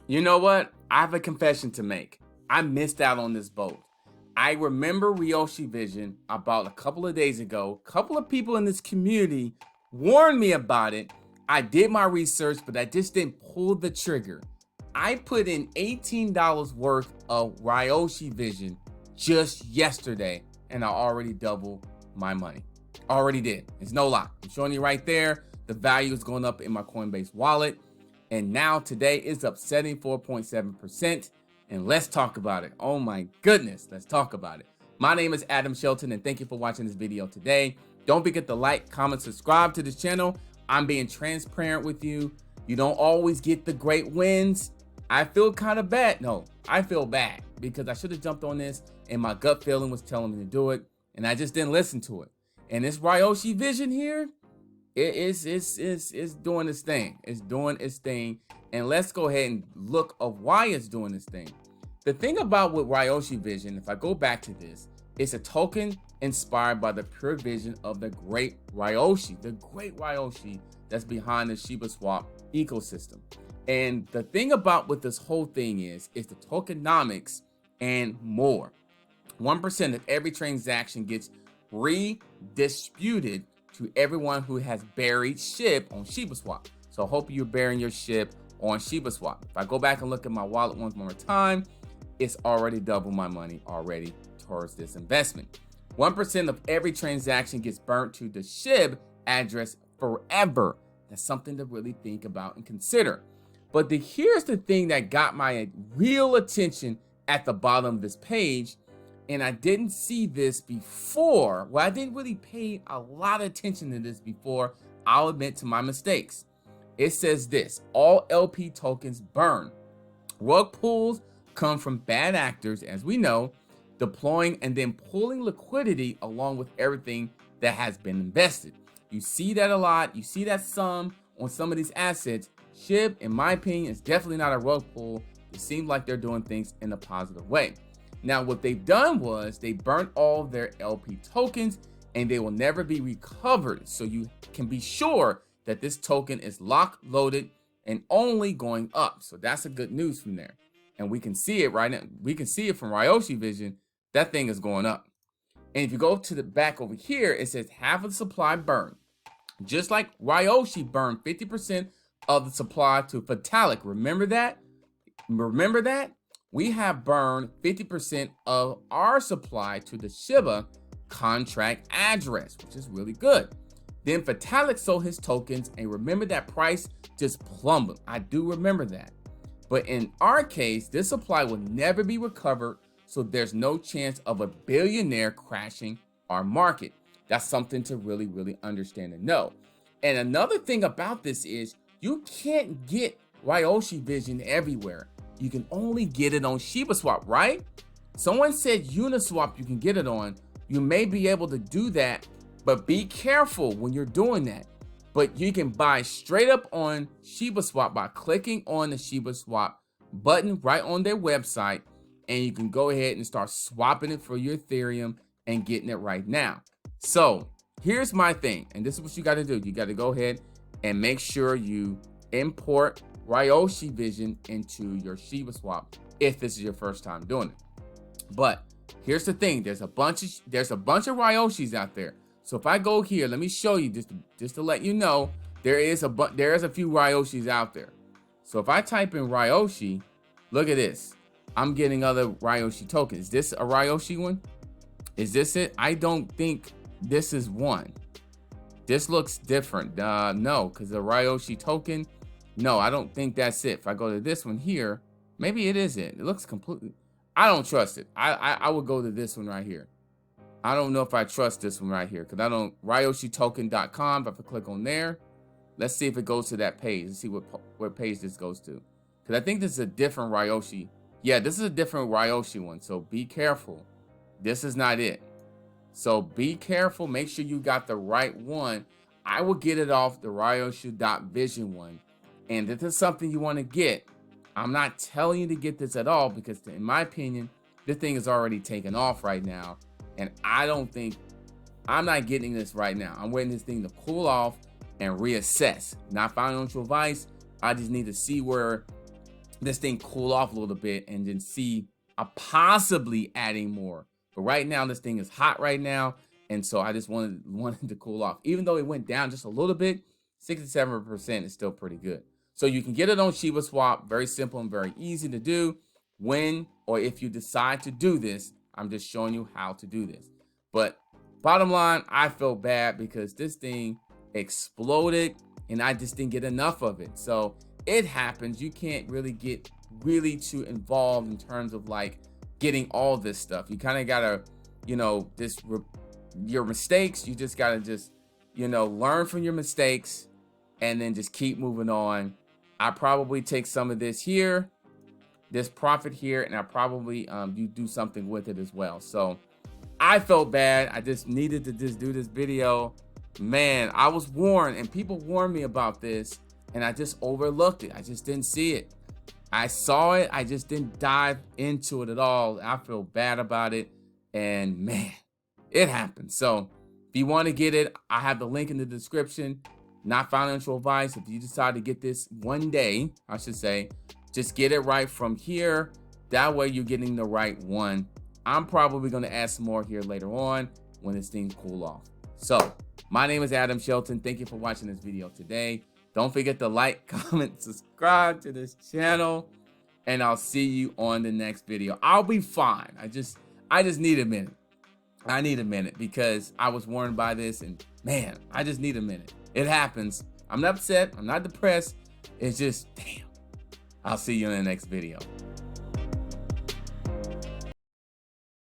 You know what? I have a confession to make. I missed out on this boat. I remember Ryoshi Vision about a couple of days ago. A couple of people in this community warned me about it. I did my research, but I just didn't pull the trigger. I put in $18 worth of Ryoshi Vision just yesterday, and I already doubled my money. Already did. It's no lie. I'm showing you right there. The value is going up in my Coinbase wallet. And now today it's up 74.7%. And let's talk about it. Oh my goodness, let's talk about it. My name is Adam Shelton, and thank you for watching this video today. Don't forget to like, comment, subscribe to this channel. I'm being transparent with you. You don't always get the great wins. I feel kind of bad. No, I feel bad because I should have jumped on this and my gut feeling was telling me to do it, and I just didn't listen to it. And this Ryoshi Vision here, it's doing its thing. It's doing its thing. And let's go ahead and look of why it's doing this thing. The thing about with Ryoshi Vision, if I go back to this, it's a token inspired by the pure vision of the great Ryoshi that's behind the Shiba swap ecosystem. And the thing about with this whole thing is the tokenomics and more. 1% of every transaction gets redisputed to everyone who has buried SHIB on Shiba swap. So I hope you're burying your SHIB on Shiba swap. If I go back and look at my wallet one more time, it's already doubled my money already towards this investment. 1% of every transaction gets burnt to the SHIB address forever. That's something to really think about and consider. But here's the thing that got my real attention at the bottom of this page, and I didn't see this before. Well, I didn't really pay a lot of attention to this before. I'll admit to my mistakes. It says this: all LP tokens burn. Rug pulls come from bad actors, as we know, deploying and then pulling liquidity along with everything that has been invested. You see that a lot. You see that some on some of these assets. SHIB, in my opinion, is definitely not a rug pull. It seems like they're doing things in a positive way. Now, what they've done was they burnt all their LP tokens and they will never be recovered. So you can be sure that this token is locked, loaded, and only going up. So that's a good news from there. And we can see it right now. We can see it from Ryoshi Vision. That thing is going up. And if you go to the back over here, it says half of the supply burned. Just like Ryoshi burned 50% of the supply to Vitalik. Remember that? Remember that? We have burned 50% of our supply to the Shiba contract address, which is really good. Then Vitalik sold his tokens, and remember that price just plummeted. I do remember that. But in our case, this supply will never be recovered, so there's no chance of a billionaire crashing our market. That's something to really, really understand and know. And another thing about this is you can't get Ryoshi Vision everywhere. You can only get it on Shiba swap, right? Someone said Uniswap you can get it on. You may be able to do that, but be careful when you're doing that. But you can buy straight up on Shiba swap by clicking on the Shiba swap button right on their website, and you can go ahead and start swapping it for your Ethereum and getting it right now. So here's my thing, and this is what you got to do. You got to go ahead and make sure you import Ryoshi Vision into your Shiba swap if this is your first time doing it. But here's the thing: there's a bunch of Ryoshis out there. So if I go here, let me show you just to let you know there is a few Ryoshis out there. So if I type in Ryoshi, look at this. I'm getting other Ryoshi tokens. Is this a Ryoshi one? Is this it? I don't think this is one. This looks different. No, because the Ryoshi token. No, I don't think that's it. If I go to this one here, maybe it is it. It looks completely. I don't trust it. I would go to this one right here. I don't know if I trust this one right here because I don't. RyoshiToken.com. If I click on there, let's see if it goes to that page. Let's see what page this goes to. Because I think this is a different Ryoshi. Yeah, this is a different Ryoshi one. So be careful. This is not it. So be careful. Make sure you got the right one. I will get it off the Ryoshi.Vision one. And if this is something you want to get, I'm not telling you to get this at all because, in my opinion, this thing is already taken off right now. And I'm not getting this right now. I'm waiting this thing to cool off and reassess. Not financial advice. I just need to see where this thing cool off a little bit and then see possibly adding more. But right now, this thing is hot right now. And so I just wanted to cool off. Even though it went down just a little bit, 67% is still pretty good. So you can get it on Shiba Swap. Very simple and very easy to do. When or if you decide to do this, I'm just showing you how to do this. But bottom line, I feel bad because this thing exploded and I just didn't get enough of it. So it happens. You can't really get too involved in terms of like getting all this stuff. You kind of gotta, you know, your mistakes. You just gotta you know, learn from your mistakes and then just keep moving on. I probably take some of this here, this profit here, and I probably you do something with it as well. So I felt bad. I just needed to just do this video. Man, I was warned and people warned me about this and I just overlooked it. I just didn't see it. I saw it. I just didn't dive into it at all. I feel bad about it. And man, it happened. So if you want to get it, I have the link in the description. Not financial advice. If you decide to get this one day, I should say, just get it right from here. That way you're getting the right one. I'm probably going to add some more here later on when this thing cool off. So my name is Adam Shelton. Thank you for watching this video today. Don't forget to like, comment, subscribe to this channel, and I'll see you on the next video. I'll be fine. I just need a minute. I need a minute because I was warned by this, and man, I just need a minute. It happens. I'm not upset. I'm not depressed. It's just, damn. I'll see you in the next video.